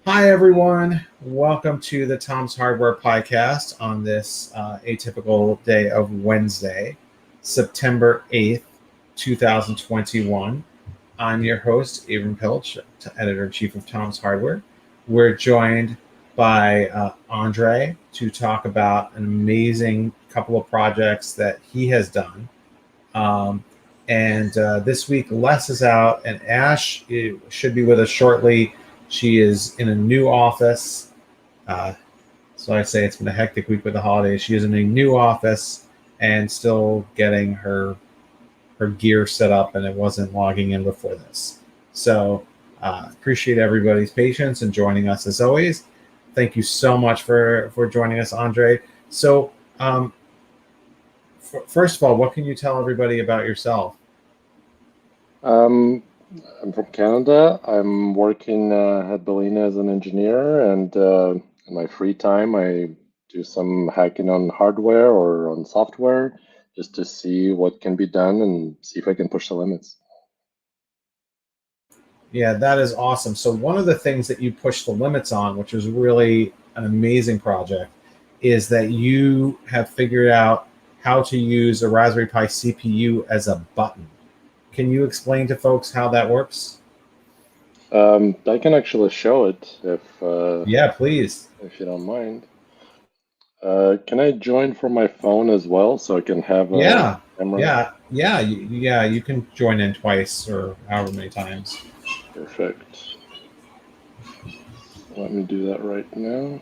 Hi, everyone. Welcome to the Tom's Hardware Podcast on this atypical day of Wednesday, September 8th, 2021. I'm your host, Avram Pilch, editor-in-chief of Tom's Hardware. We're joined by Andre to talk about an amazing couple of projects that he has done. And this week, Les is out, and Ash should be with us shortly. She is in a new office. Uh, so I say it's been a hectic week with the holidays. She is in a new office and still getting her gear set up, and it wasn't logging in before this. So appreciate everybody's patience and joining us as always. Thank you so much for joining us, Andre. So first of all, what can you tell everybody about yourself? I'm from Canada. I'm working at Bellina as an engineer, and in my free time, I do some hacking on hardware or on software just to see what can be done and see if I can push the limits. Yeah, that is awesome. So one of the things that you push the limits on, which is really an amazing project, is that you have figured out how to use a Raspberry Pi CPU as a button. Can you explain to folks how that works? I can actually show it Yeah, please. if you don't mind. Can I join from my phone as well so I can have a Yeah, camera? yeah. You can join in twice or however many times. Perfect. Let me do that right now.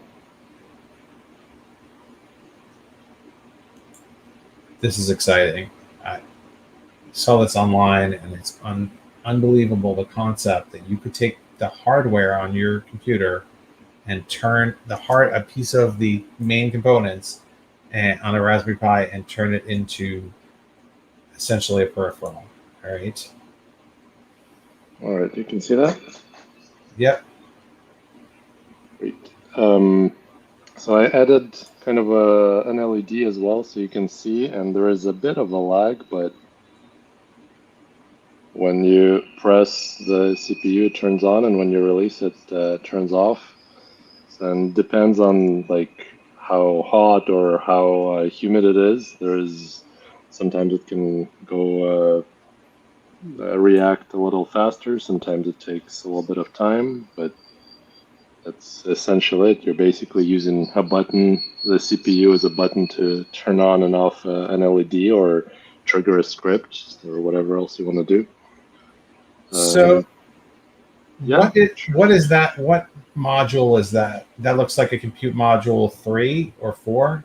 This is exciting. I saw this online, and it's unbelievable the concept that you could take the hardware on your computer and turn a piece of the main components on a Raspberry Pi and turn it into essentially a peripheral. All right. All right, you can see that? Yep. Great. So I added kind of an LED as well, so you can see, and there is a bit of a lag, but when you press the CPU, it turns on, and when you release it, turns off. And depends on like how hot or how humid it is. There is sometimes it can go react a little faster. Sometimes it takes a little bit of time, but that's essentially it. You're basically using a button, the CPU as a button to turn on and off an LED or trigger a script or whatever else you want to do. So Yeah, sure. what is that? What module is that? That looks like a compute module 3 or 4.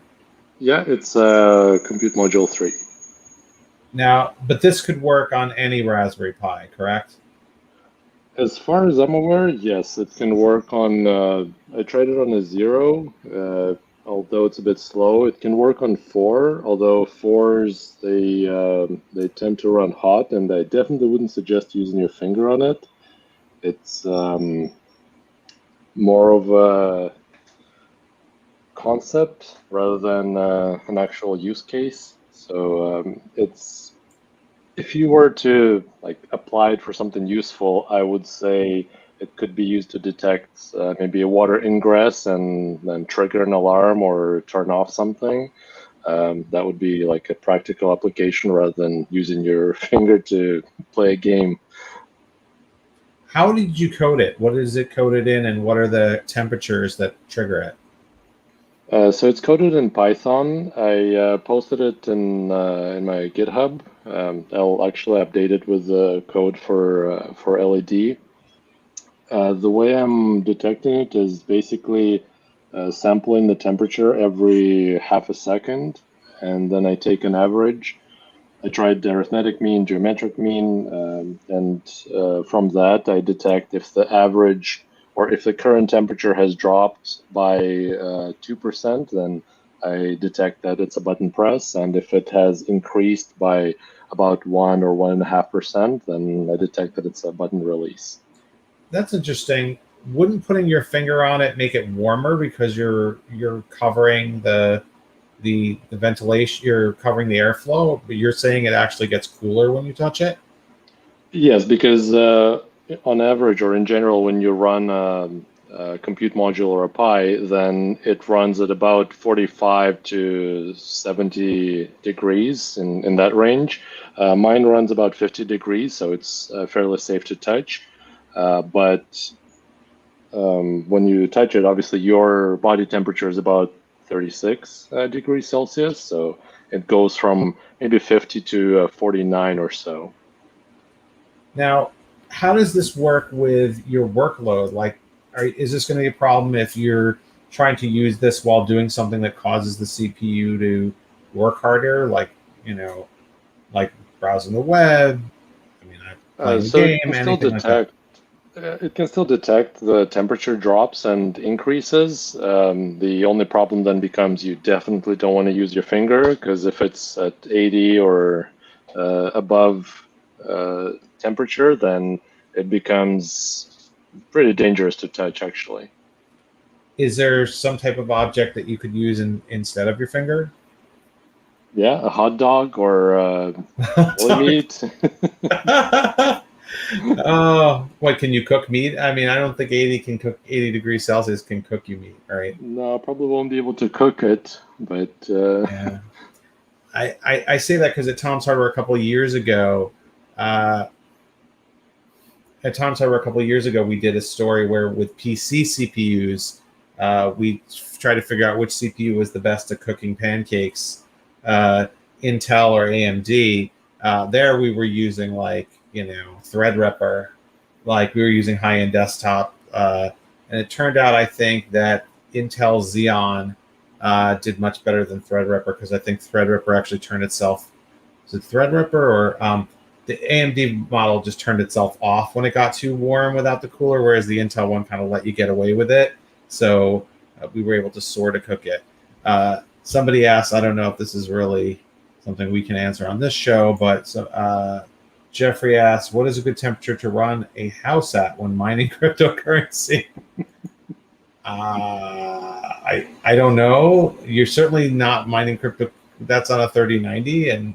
Yeah, it's Compute Module 3. Now, but this could work on any Raspberry Pi, correct? As far as I'm aware, yes, it can work on. I tried it on a 0, although it's a bit slow. It can work on 4, although 4s they tend to run hot, and I definitely wouldn't suggest using your finger on it. It's more of a concept rather than an actual use case. So it's if you were to like apply it for something useful, I would say it could be used to detect maybe a water ingress and then trigger an alarm or turn off something. That would be like a practical application rather than using your finger to play a game. How did you code it? What is it coded in, and what are the temperatures that trigger it? So it's coded in Python. I posted it in my GitHub. I'll actually update it with the code for LED. The way I'm detecting it is basically sampling the temperature every half a second, and then I take an average. I tried the arithmetic mean, geometric mean, and from that I detect if the average or if the current temperature has dropped by 2%, then I detect that it's a button press, and if it has increased by about 1 or 1.5%, then I detect that it's a button release. That's interesting. Wouldn't putting your finger on it make it warmer because you're covering the ventilation, you're covering the airflow, but you're saying it actually gets cooler when you touch it? Yes, because on average or in general, when you run compute module or a Pi, then it runs at about 45 to 70 degrees in that range. Mine runs about 50 degrees, so it's fairly safe to touch. But when you touch it, obviously your body temperature is about 36 degrees Celsius, so it goes from maybe 50 to 49 or so. Now, how does this work with your workload? Like, is this going to be a problem if you're trying to use this while doing something that causes the CPU to work harder, like, like browsing the web? I mean, playing a So game, anything like that. It can still detect the temperature drops and increases. The only problem then becomes you definitely don't want to use your finger, because if it's at 80 or above temperature, then it becomes pretty dangerous to touch, actually. Is there some type of object that you could use instead of your finger? Yeah, a hot dog or deli meat. Oh, what, can you cook meat? I mean, I don't think 80 degrees Celsius can cook you meat, right? No, probably won't be able to cook it, but Yeah. I say that because at Tom's Hardware a couple of years ago, uh, we did a story where with PC CPUs, we tried to figure out which CPU was the best at cooking pancakes, Intel or AMD. There we were using Threadripper, like we were using high-end desktop, and it turned out I think that Intel Xeon did much better than Threadripper, because I think Threadripper actually turned itself. Was it Threadripper or the AMD model just turned itself off when it got too warm without the cooler, whereas the Intel one kind of let you get away with it. So we were able to sort of cook it. Somebody asked, I don't know if this is really something we can answer on this show, but Jeffrey asked, what is a good temperature to run a house at when mining cryptocurrency? I don't know. You're certainly not mining crypto. That's on a 3090, and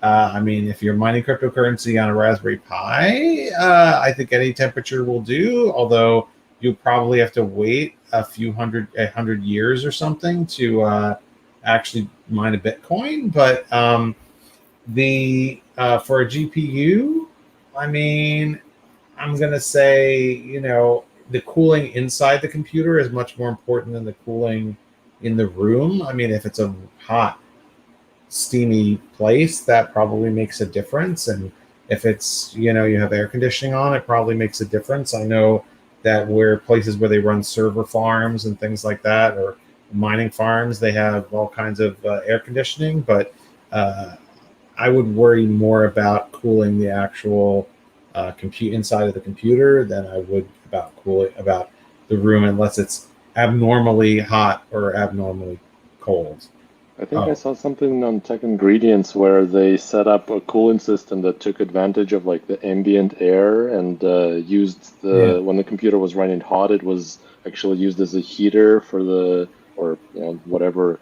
I mean, if you're mining cryptocurrency on a Raspberry Pi, I think any temperature will do. Although you'll probably have to wait a hundred years or something to actually mine a Bitcoin. But for a GPU, I mean, I'm gonna say the cooling inside the computer is much more important than the cooling in the room. I mean, if it's a hot, steamy place, that probably makes a difference. And if it's, you have air conditioning on, it probably makes a difference. I know that where places where they run server farms and things like that, or mining farms, they have all kinds of air conditioning, but I would worry more about cooling the actual compute inside of the computer than I would about the room, unless it's abnormally hot or abnormally cold. I think I saw something on Tech Ingredients where they set up a cooling system that took advantage of like the ambient air and used when the computer was running hot, it was actually used as a heater for whatever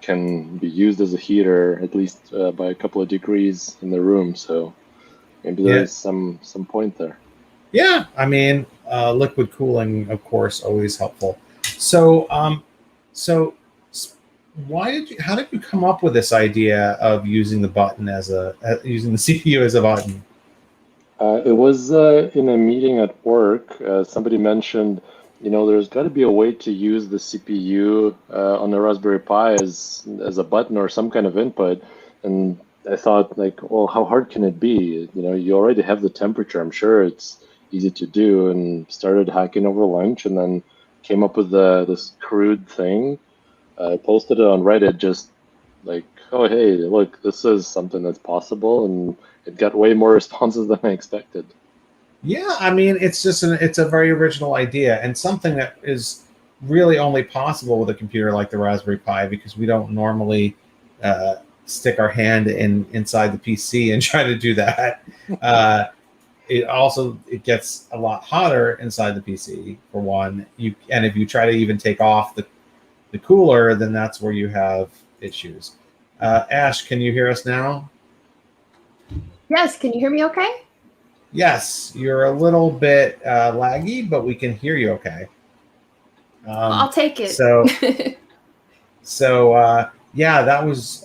can be used as a heater, at least by a couple of degrees in the room. So maybe there's some point there. Yeah, I mean, liquid cooling, of course, always helpful. So, how did you come up with this idea of using the button using the CPU as a button? It was in a meeting at work. Somebody mentioned, there's got to be a way to use the CPU on the Raspberry Pi as a button or some kind of input. And I thought, like, well, how hard can it be? You already have the temperature. I'm sure it's easy to do. And started hacking over lunch, and then came up with this crude thing. I posted it on Reddit, just like, oh, hey, look, this is something that's possible, and it got way more responses than I expected. Yeah, I mean, it's a very original idea, and something that is really only possible with a computer like the Raspberry Pi, because we don't normally stick our hand inside the PC and try to do that. It gets a lot hotter inside the PC, for one. And if you try to even take off the cooler, then that's where you have issues. Ash, can you hear us now? Yes, can you hear me okay? Yes, you're a little bit laggy, but we can hear you okay. I'll take it. So yeah, that was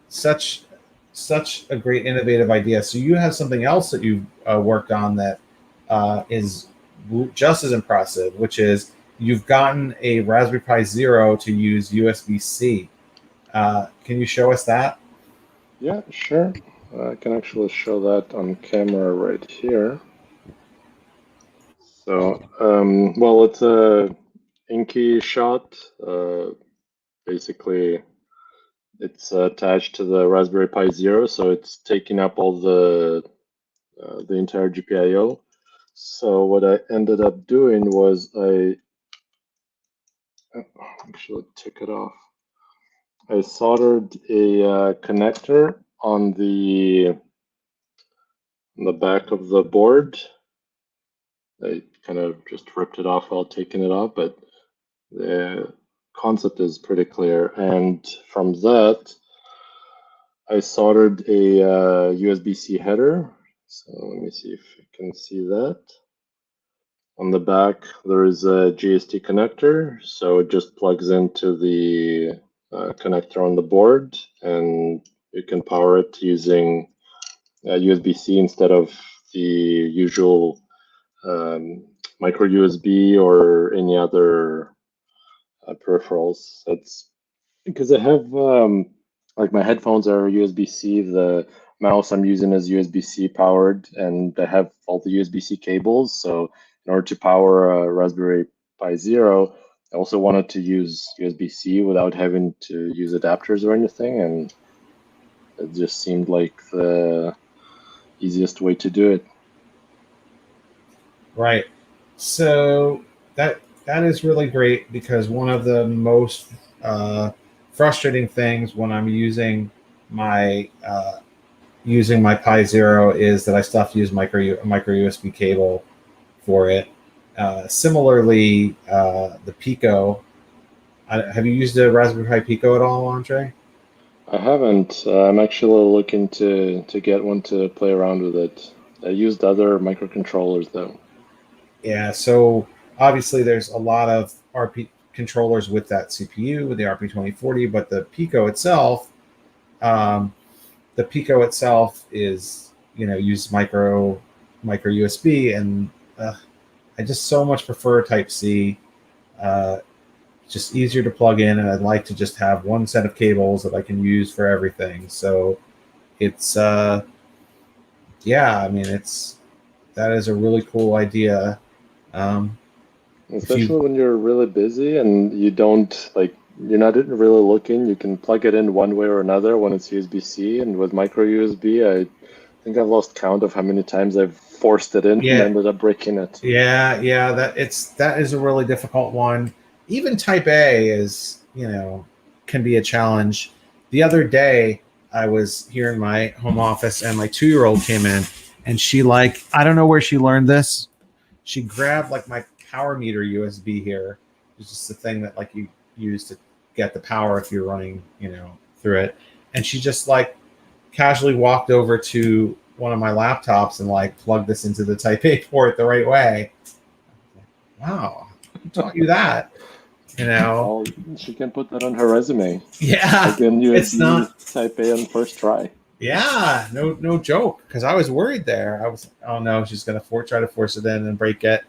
such a great innovative idea. So you have something else that you've worked on that is just as impressive, which is you've gotten a Raspberry Pi Zero to use USB-C. Can you show us that? Yeah, sure. I can actually show that on camera right here. So, well, it's a Inky shot. Basically, it's attached to the Raspberry Pi Zero, so it's taking up all the entire GPIO. So what I ended up doing was I actually took it off. I soldered a connector on the back of the board. I kind of just ripped it off while taking it off, but the concept is pretty clear. And from that, I soldered a USB-C header. So let me see if you can see that. On the back, there is a GST connector, so it just plugs into the connector on the board, and you can power it using USB-C instead of the usual micro USB or any other peripherals. That's because I have like my headphones are USB-C. The mouse I'm using is USB-C powered, and I have all the USB-C cables. So in order to power a Raspberry Pi Zero, I also wanted to use USB-C without having to use adapters or anything, and it just seemed like the easiest way to do it. Right. So that is really great because one of the most frustrating things when I'm using my Pi Zero is that I still have to use micro USB cable for it. Similarly, the Pico. Have you used the Raspberry Pi Pico at all, Andre? I haven't. I'm actually looking to get one to play around with it. I used other microcontrollers though. Yeah, so obviously there's a lot of RP controllers with that CPU with the RP2040, but um, the Pico itself is use micro USB, and I just so much prefer Type C. Uh, just easier to plug in, and I'd like to just have one set of cables that I can use for everything. So it's yeah, I mean that is a really cool idea. Um, if you Especially when you're really busy and you don't like you're not really looking, you can plug it in one way or another when it's USB-C. And with micro USB, I think I've lost count of how many times I've forced it in and yeah, ended up breaking it. yeah, that is a really difficult one. Even Type A is, can be a challenge. The other day, I was here in my home office, and my 2-year-old came in, and I don't know where she learned this. She grabbed like my power meter USB here. It's just the thing that like you use to get the power if you're running, through it. And she just like casually walked over to one of my laptops and like plugged this into the Type A port the right way. Wow, who taught you that? Well, she can put that on her resume. Yeah, Plug in it's USB not. Type A on first try. Yeah, no joke. Because I was worried there. I was, oh no, she's gonna try to force it in and break it.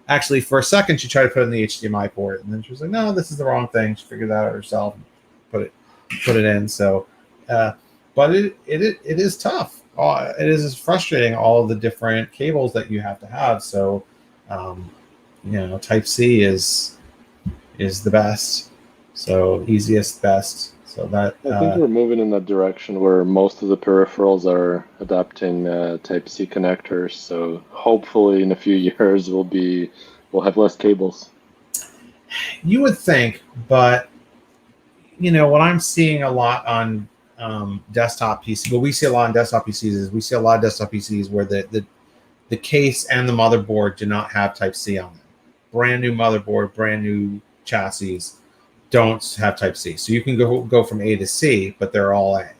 Actually, for a second, she tried to put it in the HDMI port, and then she was like, "No, this is the wrong thing." She figured that out herself, and put it in. So, uh, but it is tough. It is frustrating, all of the different cables that you have to have. So, um, Type C is the best. So easiest, best. So that I think we're moving in that direction where most of the peripherals are adopting Type C connectors. So hopefully, in a few years, we'll have less cables. you would think, but what I'm seeing a lot on desktop PC, what we see a lot on desktop PCs is we see a lot of desktop PCs where the case and the motherboard do not have Type C on them. Brand new motherboard, brand new chassis don't have Type C. So you can go from A to C, but they're all A,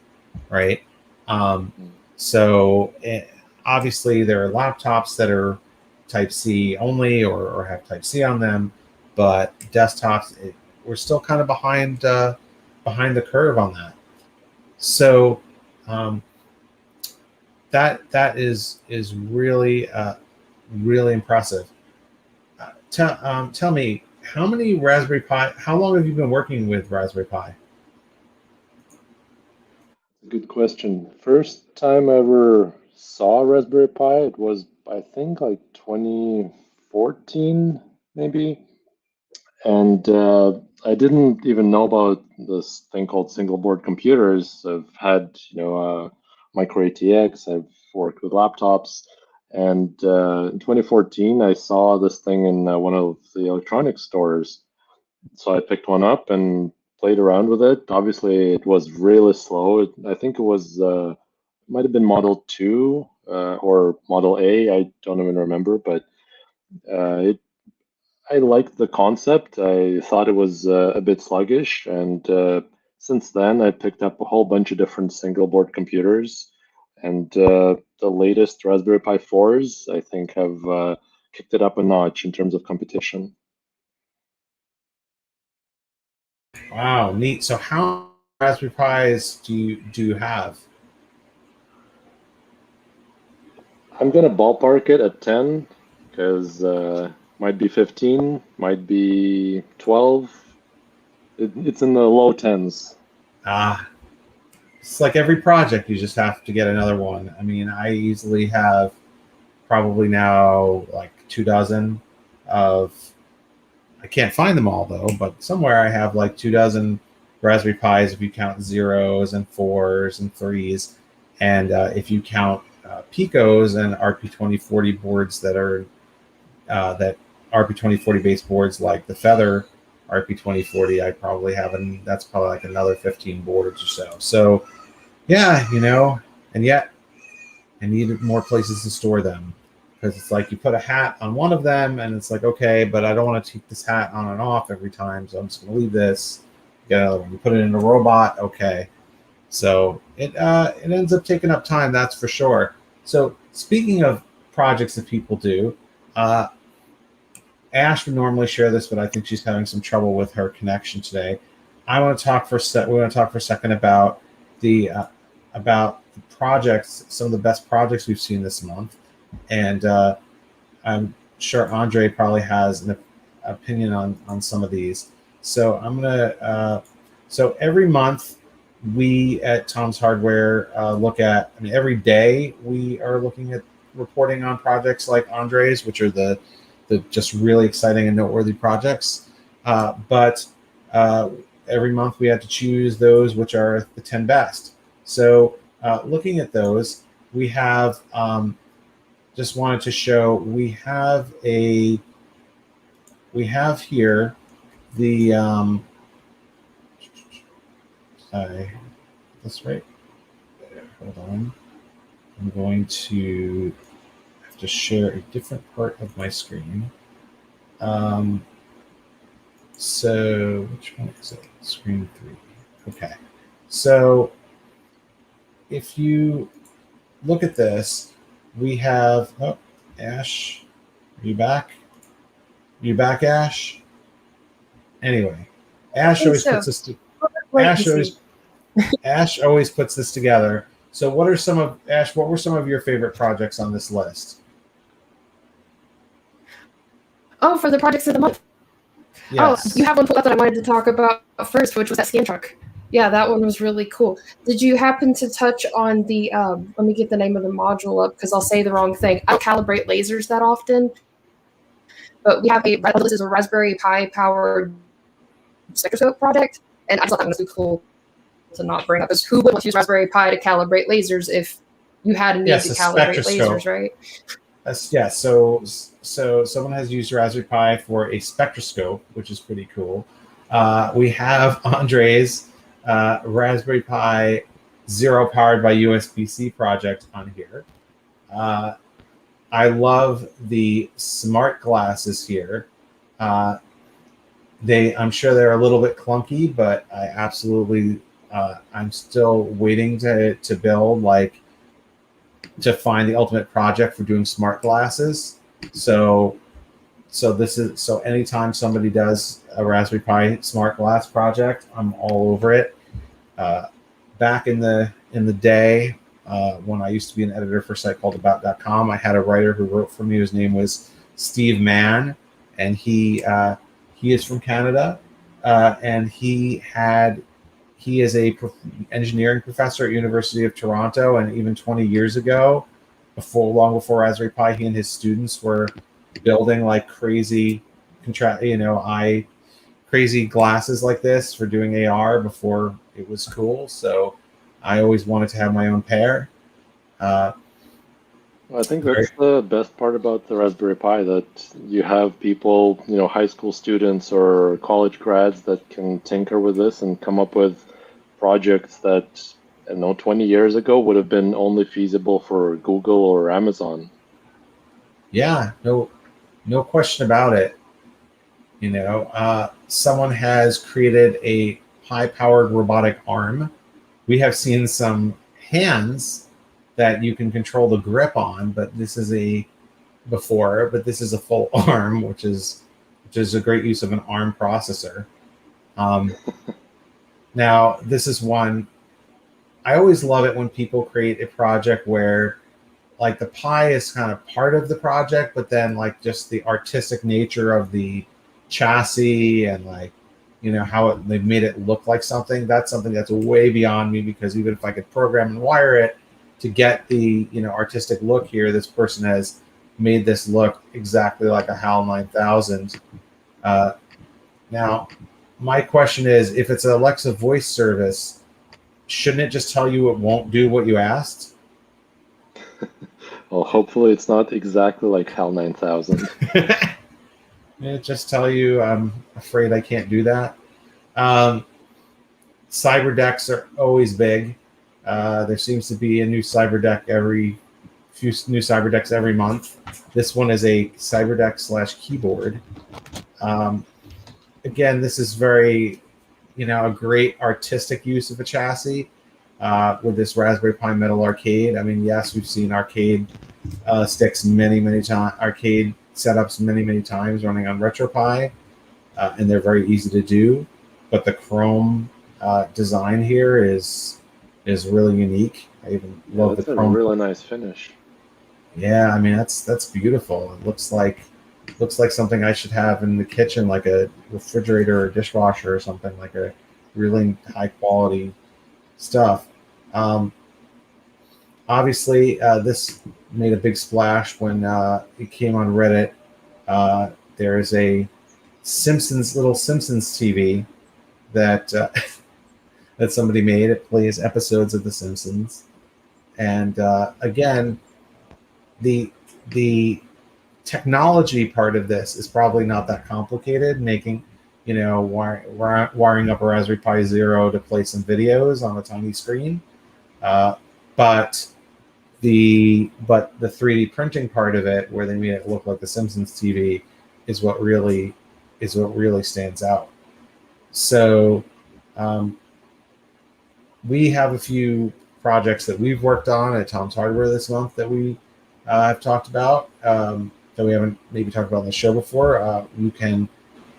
right? Um, so obviously, there are laptops that are Type-C only or have Type-C on them, but desktops, we're still kind of behind the curve on that. So that is really really impressive. Tell me, how many Raspberry Pi? How long have you been working with Raspberry Pi? Good question. First time I ever saw Raspberry Pi, it was, I think, like 2014, maybe. And I didn't even know about this thing called single board computers. I've had, micro ATX. I've worked with laptops, and in 2014, I saw this thing in one of the electronics stores. So I picked one up and played around with it. Obviously, it was really slow. I think it was might have been Model 2 or Model A. I don't even remember, but it I liked the concept. I thought it was a bit sluggish, and since then I picked up a whole bunch of different single board computers, and the latest Raspberry Pi 4s I think have kicked it up a notch in terms of competition. Wow, neat. So how many Raspberry Pis do you have? I'm gonna ballpark it at 10 because might be 15, might be 12. It's in the low tens. Ah, it's like every project, you just have to get another one. I mean, I easily have probably now like 2 dozen of. I can't find them all though, but somewhere I have like 2 dozen Raspberry Pis if you count zeros and fours and threes, and if you count Picos and RP2040 boards that RP2040 based boards like the Feather RP2040, I probably have, and that's probably like another 15 boards or so. So yeah, and yet I need more places to store them, because it's like you put a hat on one of them and it's like, okay, but I don't want to take this hat on and off every time, so I'm just going to leave this, get another one. You put it in a robot, okay. So it ends up taking up time, that's for sure. So speaking of projects that people do, Ash would normally share this, but I think she's having some trouble with her connection today. I want to talk for we want to talk for a second about the projects, some of the best projects we've seen this month, and I'm sure Andre probably has an opinion on some of these. So I'm gonna. So every month we at Tom's Hardware look at. I mean, every day we are looking at reporting on projects like Andre's, which are the just really exciting and noteworthy projects. But every month we have to choose those which are the 10 best. So looking at those, we have just wanted to show we have here the that's right. Hold on. I'm going to have to share a different part of my screen. So which one is it? Screen 3. Okay. So if you look at this, we have Ash. Are you back? You back, Ash? Anyway, Ash always puts this. Ash always puts this together. So, what were some of your favorite projects on this list? Oh, for the projects of the month. Yes. Oh, you have one pulled up that I wanted to talk about first, which was that scan truck. Yeah, that one was really cool. Did you happen to touch on the, let me get the name of the module up because I'll say the wrong thing. I don't calibrate lasers that often, but we have this is a Raspberry Pi powered spectroscope project, and I just thought that was really cool to not bring up, because who would want to use Raspberry Pi to calibrate lasers if you had a need to calibrate lasers, right? Yeah, so someone has used Raspberry Pi for a spectroscope, which is pretty cool. We have Andre's Raspberry Pi Zero powered by USB-C project on here. I love the smart glasses here. I'm sure they're a little bit clunky, but I absolutely I'm still waiting to build like to find the ultimate project for doing smart glasses. So anytime somebody does a Raspberry Pi smart glass project, I'm all over it. Back in the day, when I used to be an editor for a site called about.com, I had a writer who wrote for me. His name was Steve Mann, and he is from Canada, and he is a engineering professor at University of Toronto, and even 20 years ago, long before Raspberry Pi, he and his students were building like crazy crazy glasses like this for doing AR before it was cool. So I always wanted to have my own pair. I think that's the best part about the Raspberry Pi, that you have people, high school students or college grads that can tinker with this and come up with projects that, 20 years ago would have been only feasible for Google or Amazon. Yeah, no question about it. Someone has created a high-powered robotic arm. We have seen some hands that you can control the grip on, but this is a full arm, which is a great use of an ARM processor. Now, this is one I always love it when people create a project where like the Pi is kind of part of the project, but then like just the artistic nature of the chassis and like how they've made it look like something. That's something that's way beyond me, because even if I could program and wire it to get the artistic look here, this person has made this look exactly like a HAL 9000. Now, my question is, if it's an Alexa voice service, shouldn't it just tell you it won't do what you asked? Well, hopefully it's not exactly like HAL 9000. Just tell you, I'm afraid I can't do that. Cyber decks are always big. There seems to be a new cyber deck every month. This one is a cyber deck / keyboard. Again, this is very, a great artistic use of a chassis with this Raspberry Pi Metal Arcade. I mean, yes, we've seen arcade sticks many times, arcade setups many times running on RetroPie, and they're very easy to do. But the chrome design here is really unique. I even love the chrome. A really nice finish. Yeah, I mean that's beautiful. It looks like something I should have in the kitchen, like a refrigerator or dishwasher or something, like a really high quality stuff. Obviously, this made a big splash when it came on Reddit. There is a little Simpsons TV that that somebody made. It plays episodes of The Simpsons, and again, the technology part of this is probably not that complicated. Making, wiring up a Raspberry Pi Zero to play some videos on a tiny screen, but the 3D printing part of it, where they made it look like the Simpsons TV, is what really stands out. So we have a few projects that we've worked on at Tom's Hardware this month that we have talked about, that we haven't maybe talked about on the show before. You can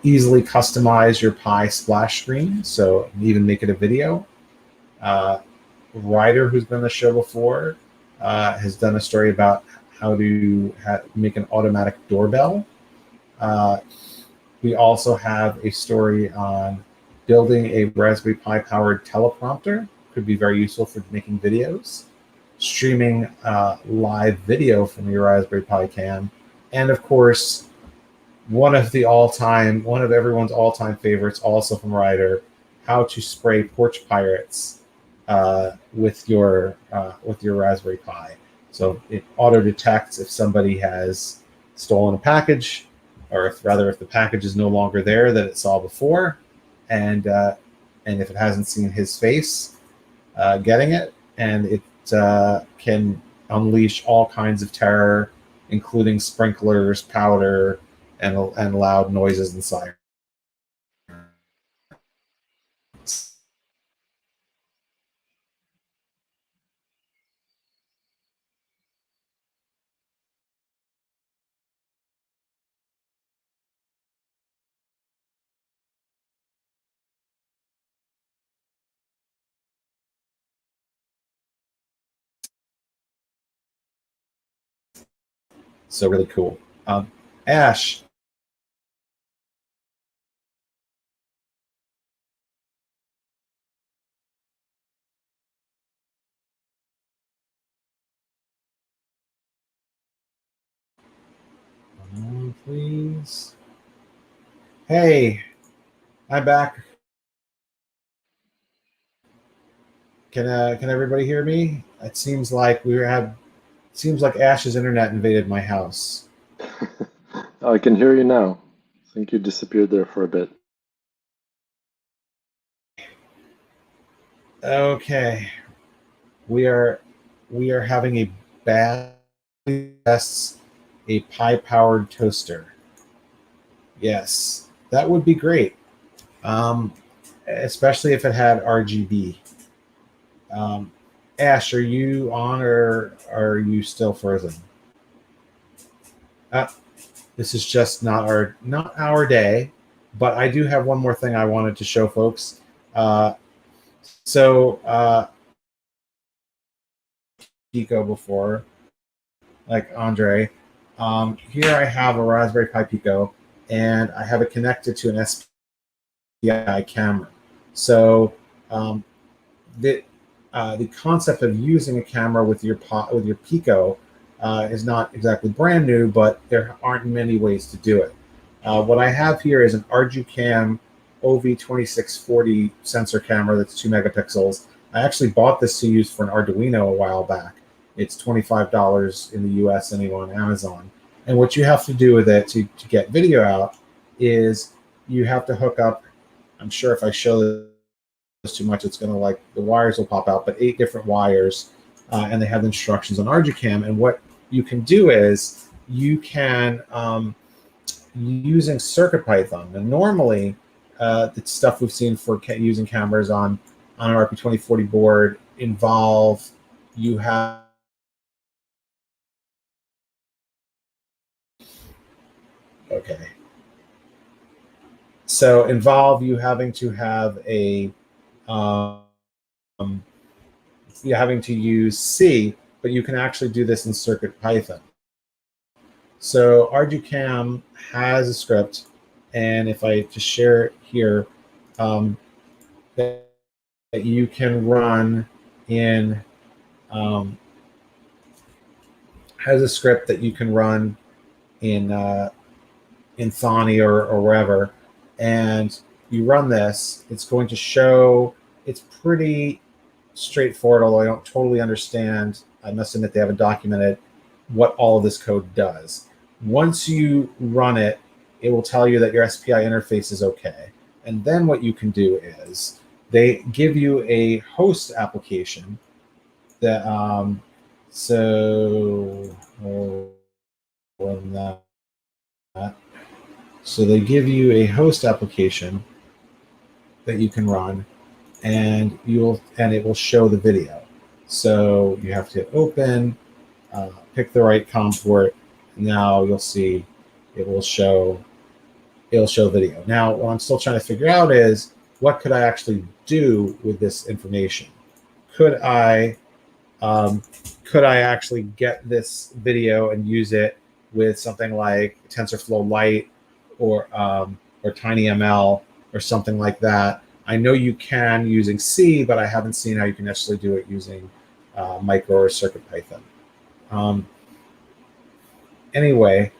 easily customize your Pi splash screen, so even make it a video. Ryder, who's been on the show before, has done a story about how to make an automatic doorbell. We also have a story on building a Raspberry Pi powered teleprompter. Could be very useful for making videos, streaming live video from your Raspberry Pi cam, and of course, one of everyone's all-time favorites, also from Ryder, how to spray porch pirates with your Raspberry Pi. So it auto detects if somebody has stolen a package, or if the package is no longer there that it saw before, and if it hasn't seen his face getting it, and it can unleash all kinds of terror, including sprinklers, powder, and loud noises and sirens. So really cool. Ash. Please. Hey, I'm back. Can everybody hear me? It seems like Ash's internet invaded my house. I can hear you now. I think you disappeared there for a bit. Okay, we are having a bad tests a pi-powered toaster. Yes, that would be great, especially if it had RGB. Ash, are you on or are you still frozen? This is just not our day, but I do have one more thing I wanted to show folks. Pico before, like Andre. Here I have a Raspberry Pi Pico, and I have it connected to an SPI camera. So the concept of using a camera with your Pico is not exactly brand new, but there aren't many ways to do it. What I have here is an Arducam OV2640 sensor camera that's 2 megapixels. I actually bought this to use for an Arduino a while back. It's $25 in the US anyway on Amazon. And what you have to do with it to get video out is you have to hook up, I'm sure if I show this too much, it's going to the wires will pop out, but 8 different wires, and they have the instructions on Arducam. And what you can do is you can, using CircuitPython, and normally the stuff we've seen for using cameras on an RP2040 board involve you have you having to have you're having to use C, but you can actually do this in CircuitPython. So Arducam has a script, and if I just share it here, that you can run in, has a script that you can run in Thonny or wherever, and you run this. It's going to show. It's pretty straightforward, although I don't totally understand. I must admit they haven't documented what all of this code does. Once you run it, it will tell you that your SPI interface is okay. And then what you can do is they give you a host application that so they give you a host application that you can run, and it will show the video. So you have to open, pick the right COM port. Now you'll see it'll show video. Now what I'm still trying to figure out is what could I actually do with this information? Could I actually get this video and use it with something like TensorFlow Lite or TinyML or something like that? I know you can using C, but I haven't seen how you can actually do it using Micro or CircuitPython. Anyway,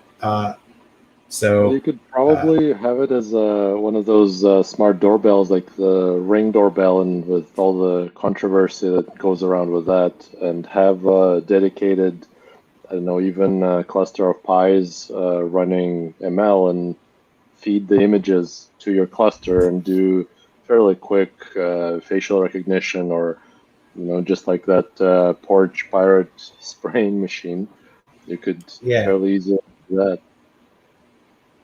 so you could probably have it as one of those smart doorbells, like the Ring doorbell, and with all the controversy that goes around with that, and have a dedicated, I don't know, even a cluster of Pis running ML and feed the images to your cluster and do fairly quick facial recognition, or just like that porch pirate spraying machine. You could fairly easily do that.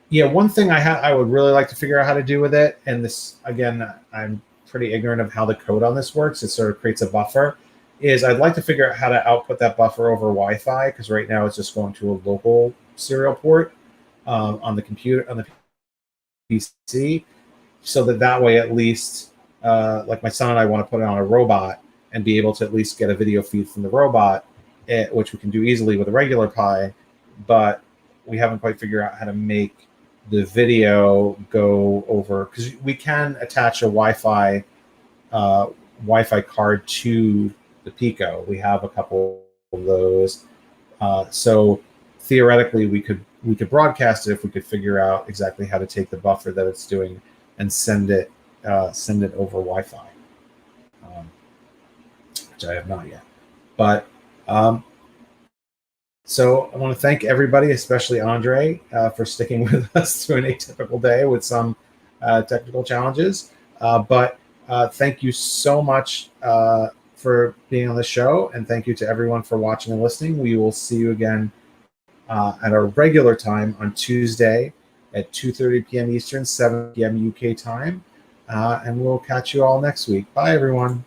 Yeah, one thing I would really like to figure out how to do with it, and this, again, I'm pretty ignorant of how the code on this works. It sort of creates a buffer, is I'd like to figure out how to output that buffer over Wi-Fi, because right now it's just going to a local serial port on the computer, on the PC, so that way at least, like my son and I want to put it on a robot and be able to at least get a video feed from the robot, which we can do easily with a regular Pi. but we haven't quite figured out how to make the video go over, because we can attach a Wi-Fi card to the Pico. We have a couple of those, so theoretically we could broadcast it if we could figure out exactly how to take the buffer that it's doing and send it over Wi-Fi, which I have not yet. But so I want to thank everybody, especially Andre, for sticking with us through an atypical day with some technical challenges. But thank you so much for being on the show, and thank you to everyone for watching and listening. We will see you again at our regular time on Tuesday at 2:30 p.m. Eastern, 7 p.m. UK time, and we'll catch you all next week. Bye, everyone.